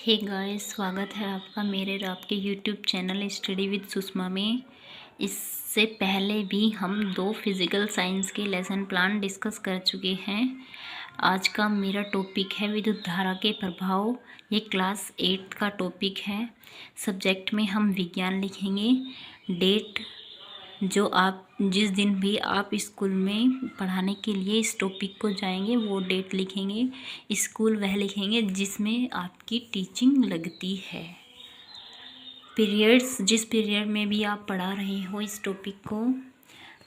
Hey guys, स्वागत है आपका मेरे और आपके YouTube channel study with Sushma में। इससे पहले भी हम 2 फिज़िकल साइंस के लेसन प्लान डिस्कस कर चुके हैं। आज का मेरा टॉपिक है विद्युत धारा के प्रभाव। ये क्लास 8 का टॉपिक है। सब्जेक्ट में हम विज्ञान लिखेंगे। डेट जो आप जिस दिन भी आप स्कूल में पढ़ाने के लिए इस टॉपिक को जाएंगे वो डेट लिखेंगे। स्कूल वह लिखेंगे जिसमें आपकी टीचिंग लगती है। पीरियड्स जिस पीरियड में भी आप पढ़ा रहे हो इस टॉपिक को।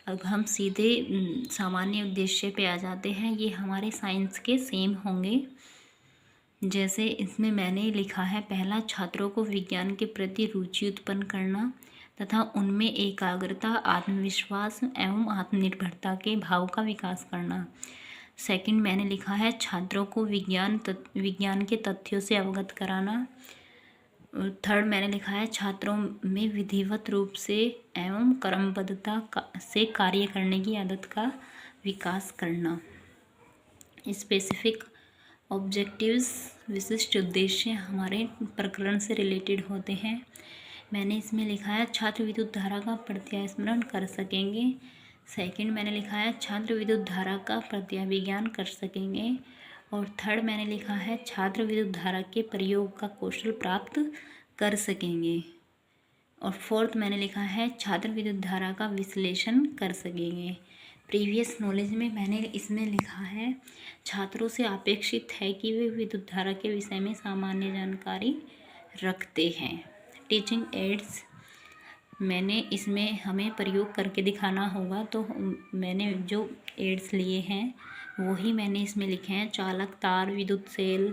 अब हम सीधे सामान्य उद्देश्य पे आ जाते हैं। ये हमारे साइंस के सेम होंगे। जैसे इसमें मैंने लिखा है, पहला, छात्रों को विज्ञान के प्रति रुचि उत्पन्न करना तथा उनमें एकाग्रता, आत्मविश्वास एवं आत्मनिर्भरता के भाव का विकास करना। सेकंड मैंने लिखा है, छात्रों को विज्ञान के तथ्यों से अवगत कराना। थर्ड मैंने लिखा है, छात्रों में विधिवत रूप से एवं क्रमबद्धता से कार्य करने की आदत का विकास करना। स्पेसिफिक ऑब्जेक्टिव्स, विशिष्ट उद्देश्य हमारे प्रकरण से रिलेटेड होते हैं। मैंने इसमें लिखा है, छात्र विद्युत धारा का प्रत्यास्मरण कर सकेंगे। सेकंड मैंने लिखा है, छात्र विद्युत धारा का प्रत्याविज्ञान कर सकेंगे। और थर्ड मैंने लिखा है, छात्र विद्युत धारा के प्रयोग का कौशल प्राप्त कर सकेंगे। और फोर्थ मैंने लिखा है, छात्र विद्युत धारा का विश्लेषण कर सकेंगे। प्रीवियस नॉलेज में मैंने इसमें लिखा है, छात्रों से अपेक्षित है कि वे विद्युत धारा के विषय में सामान्य जानकारी रखते हैं। टीचिंग एड्स मैंने इसमें हमें प्रयोग करके दिखाना होगा, तो मैंने जो एड्स लिए हैं वही मैंने इसमें लिखे हैं। चालक, तार, विद्युत सेल,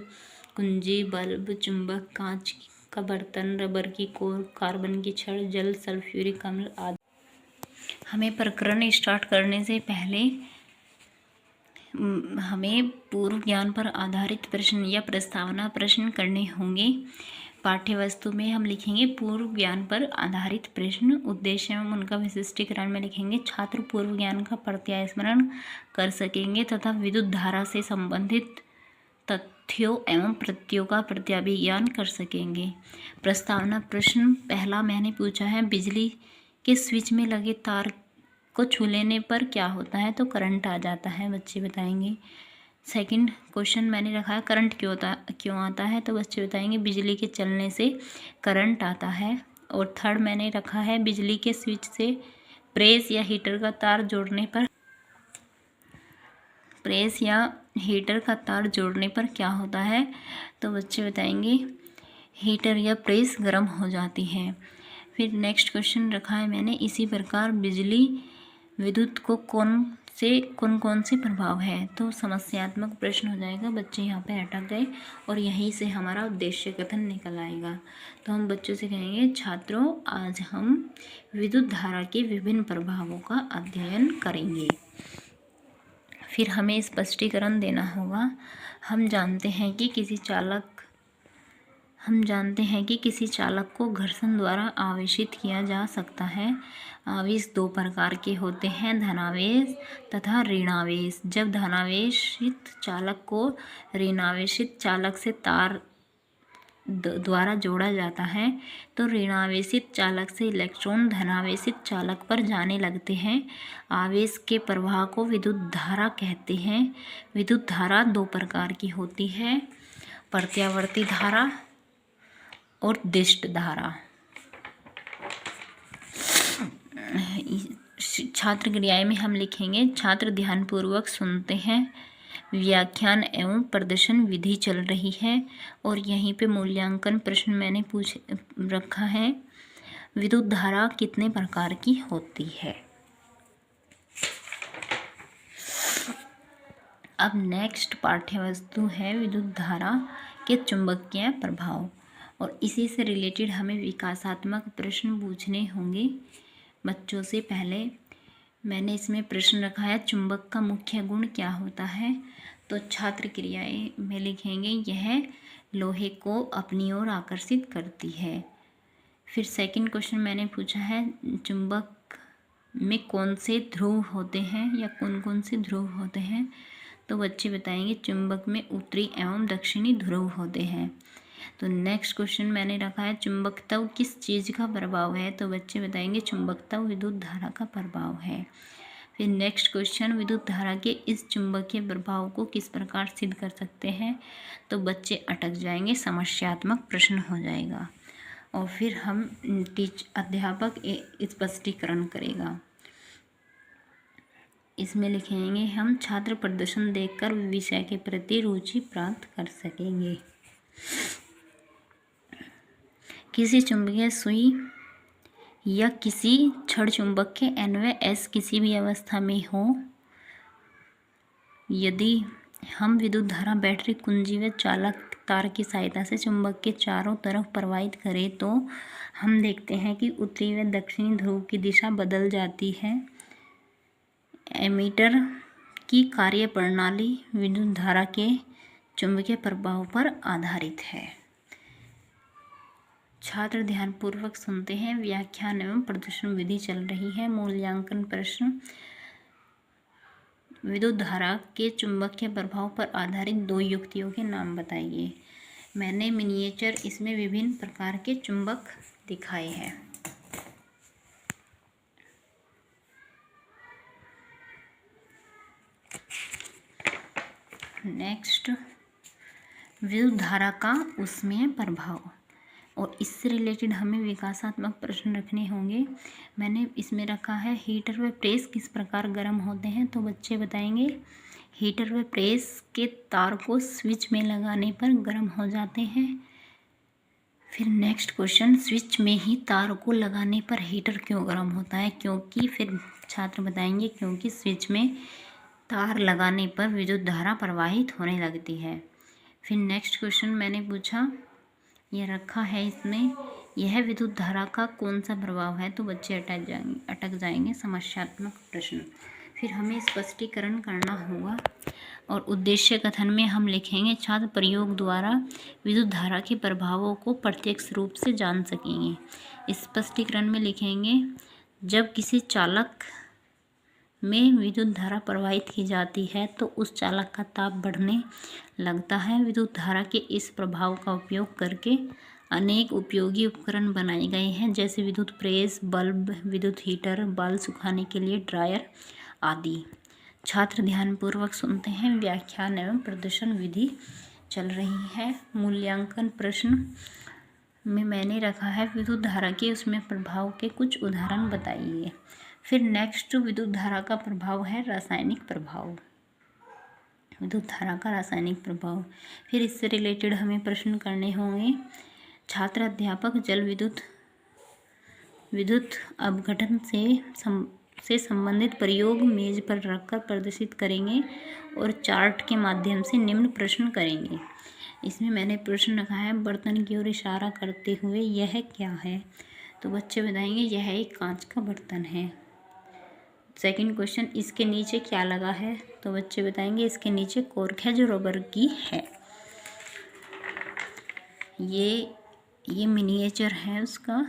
कुंजी, बल्ब, चुंबक, कांच का बर्तन, रबर की कोर, कार्बन की छड़, जल, सल्फ्यूरिक अम्ल आदि। हमें प्रकरण स्टार्ट करने से पहले हमें पूर्व ज्ञान पर आधारित प्रश्न या प्रस्तावना प्रश्न करने होंगे। पाठ्य वस्तु में हम लिखेंगे पूर्व ज्ञान पर आधारित प्रश्न, उद्देश्य एवं उनका विशिष्टीकरण में लिखेंगे छात्र पूर्व ज्ञान का प्रत्यास्मरण कर सकेंगे तथा विद्युत धारा से संबंधित तथ्यों एवं प्रत्ययों का प्रत्याभिज्ञान कर सकेंगे। प्रस्तावना प्रश्न पहला मैंने पूछा है, बिजली के स्विच में लगे तार को छू लेने पर क्या होता है? तो करंट आ जाता है, बच्चे बताएंगे। सेकंड क्वेश्चन मैंने रखा है, करंट क्यों आता है? तो बच्चे बताएंगे बिजली के चलने से करंट आता है। और थर्ड मैंने रखा है, बिजली के स्विच से प्रेस या हीटर का तार जोड़ने पर क्या होता है? तो बच्चे बताएंगे हीटर या प्रेस गर्म हो जाती है। फिर नेक्स्ट क्वेश्चन रखा है मैंने, इसी प्रकार बिजली विद्युत को कौन से प्रभाव है? तो समस्यात्मक प्रश्न हो जाएगा, बच्चे यहाँ पे अटक गए और यहीं से हमारा उद्देश्य कथन निकल आएगा। तो हम बच्चों से कहेंगे, छात्रों आज हम विद्युत धारा के विभिन्न प्रभावों का अध्ययन करेंगे। फिर हमें स्पष्टीकरण देना होगा। हम जानते हैं कि किसी चालक को घर्षण द्वारा आवेशित किया जा सकता है। आवेश 2 प्रकार के होते हैं, धनावेश तथा ऋणावेश। जब धनावेशित चालक को ऋणावेशित चालक से तार द्वारा जोड़ा जाता है तो ऋणावेशित चालक से इलेक्ट्रॉन धनावेशित चालक पर जाने लगते हैं। आवेश के प्रवाह को विद्युत धारा कहते हैं। विद्युत धारा 2 प्रकार की होती है, प्रत्यावर्ती धारा और दिष्ट धारा। छात्र क्रियाएं में हम लिखेंगे, छात्र ध्यानपूर्वक सुनते हैं, व्याख्यान एवं प्रदर्शन विधि चल रही है। और यहीं पे मूल्यांकन प्रश्न मैंने रखा है, विद्युत धारा कितने प्रकार की होती है। अब नेक्स्ट पाठ्य वस्तु है विद्युत धारा के चुंबकीय प्रभाव, और इसी से रिलेटेड हमें विकासात्मक प्रश्न पूछने होंगे बच्चों से। पहले मैंने इसमें प्रश्न रखा है, चुंबक का मुख्य गुण क्या होता है? तो छात्र क्रियाएं में लिखेंगे, यह लोहे को अपनी ओर आकर्षित करती है। फिर सेकंड क्वेश्चन मैंने पूछा है, चुंबक में कौन से ध्रुव होते हैं या कौन से ध्रुव होते हैं? तो बच्चे बताएंगे चुंबक में उत्तरी एवं दक्षिणी ध्रुव होते हैं। तो नेक्स्ट क्वेश्चन मैंने रखा है चुंबकत्व किस चीज़ का प्रभाव है, तो बच्चे बताएंगे चुंबकत्व विद्युत धारा का प्रभाव है। फिर नेक्स्ट क्वेश्चन विद्युत धारा के इस चुंबकीय प्रभाव को किस प्रकार सिद्ध कर सकते हैं, तो बच्चे अटक जाएंगे, समस्यात्मक प्रश्न हो जाएगा। और फिर हम अध्यापक स्पष्टीकरण करेगा। इसमें लिखेंगे हम छात्र प्रदर्शन देखकर विषय के प्रति रुचि प्राप्त कर सकेंगे। किसी चुंबकीय सुई या किसी छड़ चुंबक के अन्वय S किसी भी अवस्था में हो, यदि हम विद्युत धारा बैटरी कुंजी व चालक तार की सहायता से चुंबक के चारों तरफ प्रवाहित करें तो हम देखते हैं कि उत्तरी व दक्षिणी ध्रुव की दिशा बदल जाती है। एमीटर की कार्यप्रणाली विद्युत धारा के चुंबकीय प्रभाव पर आधारित है। छात्र ध्यानपूर्वक सुनते हैं। व्याख्यान एवं प्रदर्शन विधि चल रही है। मूल्यांकन प्रश्न, विद्युत धारा के चुंबकीय प्रभाव पर आधारित दो युक्तियों के नाम बताइए। मैंने मिनिएचर इसमें विभिन्न प्रकार के चुंबक दिखाए हैं। नेक्स्ट, विद्युत धारा का ऊष्मीय प्रभाव, और इससे रिलेटेड हमें विकासात्मक प्रश्न रखने होंगे। मैंने इसमें रखा है हीटर व प्रेस किस प्रकार गर्म होते हैं, तो बच्चे बताएंगे हीटर व प्रेस के तार को स्विच में लगाने पर गर्म हो जाते हैं। फिर नेक्स्ट क्वेश्चन, स्विच में ही तार को लगाने पर हीटर क्यों गर्म होता है, क्योंकि फिर छात्र बताएंगे क्योंकि स्विच में तार लगाने पर विद्युत धारा प्रवाहित होने लगती है। फिर नेक्स्ट क्वेश्चन मैंने पूछा, यह रखा है इसमें, यह विद्युत धारा का कौन सा प्रभाव है, तो बच्चे अटक जाएंगे, समस्यात्मक प्रश्न। फिर हमें स्पष्टीकरण करना होगा और उद्देश्य कथन में हम लिखेंगे छात्र प्रयोग द्वारा विद्युत धारा के प्रभावों को प्रत्यक्ष रूप से जान सकेंगे। स्पष्टीकरण में लिखेंगे जब किसी चालक में विद्युत धारा प्रवाहित की जाती है तो उस चालक का ताप बढ़ने लगता है। विद्युत धारा के इस प्रभाव का उपयोग करके अनेक उपयोगी उपकरण बनाए गए हैं, जैसे विद्युत प्रेस, बल्ब, विद्युत हीटर, बाल सुखाने के लिए ड्रायर आदि। छात्र ध्यानपूर्वक सुनते हैं। व्याख्यान एवं प्रदर्शन विधि चल रही है। मूल्यांकन प्रश्न में मैंने रखा है विद्युत धारा के उसमें प्रभाव के कुछ उदाहरण बताइए। फिर नेक्स्ट, विद्युत धारा का प्रभाव है रासायनिक प्रभाव, विद्युत धारा का रासायनिक प्रभाव। फिर इससे रिलेटेड हमें प्रश्न करने होंगे। छात्र अध्यापक जल विद्युत अपघटन से संबंधित प्रयोग मेज पर रखकर प्रदर्शित करेंगे और चार्ट के माध्यम से निम्न प्रश्न करेंगे। इसमें मैंने प्रश्न रखा है बर्तन की ओर इशारा करते हुए, यह क्या है, तो बच्चे बताएंगे यह एक कांच का बर्तन है। सेकंड क्वेश्चन, इसके नीचे क्या लगा है, तो बच्चे बताएंगे इसके नीचे कॉर्क है जो रबर की है। ये मिनिएचर है उसका,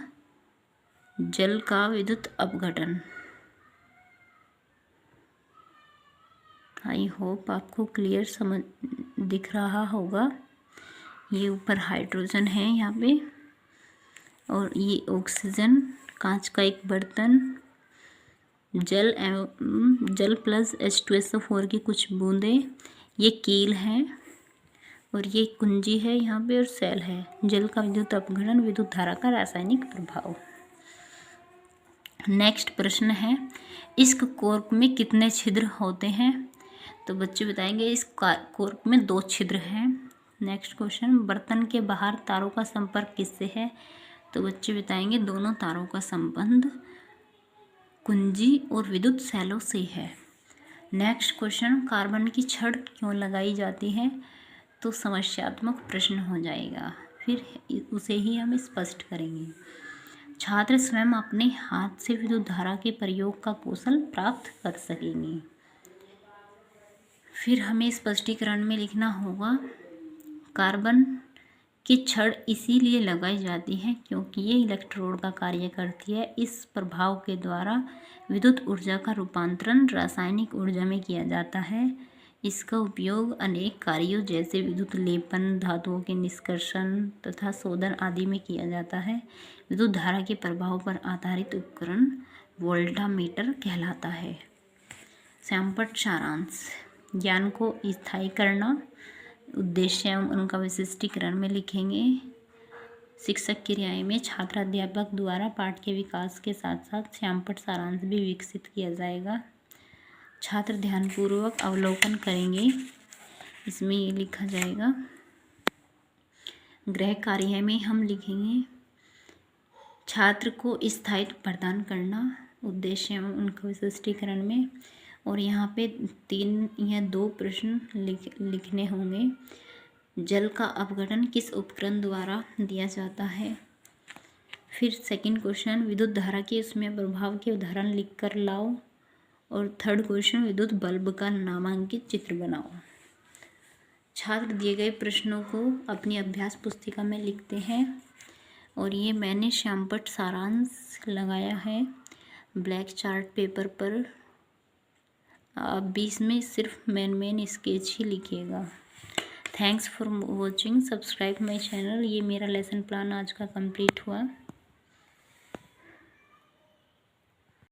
जल का विद्युत अपघटन। आई होप आपको क्लियर समझ दिख रहा होगा। ये ऊपर हाइड्रोजन है यहाँ पे, और ये ऑक्सीजन, कांच का एक बर्तन, जल प्लस H2SO4 की कुछ बूंदें, ये कील है और ये कुंजी है यहाँ पे और सेल है। जल का विद्युत अपघटन, विद्युत धारा का रासायनिक प्रभाव। नेक्स्ट प्रश्न है इस कॉर्क में कितने छिद्र होते हैं, तो बच्चे बताएंगे इस कॉर्क में 2 छिद्र हैं। नेक्स्ट क्वेश्चन, बर्तन के बाहर तारों का संपर्क किससे है, तो बच्चे बताएंगे दोनों तारों का संबंध कुंजी और विद्युत सेलों से है। नेक्स्ट क्वेश्चन, कार्बन की छड़ क्यों लगाई जाती है, तो समस्यात्मक प्रश्न हो जाएगा, फिर उसे ही हम स्पष्ट करेंगे। छात्र स्वयं अपने हाथ से विद्युत धारा के प्रयोग का कौशल प्राप्त कर सकेंगे। फिर हमें स्पष्टीकरण में लिखना होगा कार्बन की छड़ इसीलिए लगाई जाती है क्योंकि ये इलेक्ट्रोड का कार्य करती है। इस प्रभाव के द्वारा विद्युत ऊर्जा का रूपांतरण रासायनिक ऊर्जा में किया जाता है। इसका उपयोग अनेक कार्यों जैसे विद्युत लेपन, धातुओं के निष्कर्षण तथा शोधन आदि में किया जाता है। विद्युत धारा के प्रभाव पर आधारित उपकरण वोल्टामीटर कहलाता है। श्यामपट्ट सारांश। ज्ञान को स्थायी करना, उद्देश्य एवं उनका विशिष्टीकरण में लिखेंगे। शिक्षक क्रियाएं में छात्र अध्यापक द्वारा पाठ के विकास के साथ साथ श्यामपट्ट सारांश भी विकसित किया जाएगा। छात्र ध्यानपूर्वक अवलोकन करेंगे, इसमें ये लिखा जाएगा। गृह कार्य में हम लिखेंगे छात्र को स्थायित्व प्रदान करना, उद्देश्य एवं उनका विशिष्टीकरण में। और यहाँ पे 3 या 2 प्रश्न लिखने होंगे। जल का अपघटन किस उपकरण द्वारा दिया जाता है। फिर सेकंड क्वेश्चन, विद्युत धारा के उसमें प्रभाव के उदाहरण लिखकर लाओ। और थर्ड क्वेश्चन, विद्युत बल्ब का नामांकित चित्र बनाओ। छात्र दिए गए प्रश्नों को अपनी अभ्यास पुस्तिका में लिखते हैं। और ये मैंने श्यामपट्ट सारांश लगाया है ब्लैक चार्ट पेपर पर। आप 20 में सिर्फ मेन स्केच ही लिखिएगा। Thanks for watching, subscribe my channel. ये मेरा लेसन प्लान आज का कंप्लीट हुआ।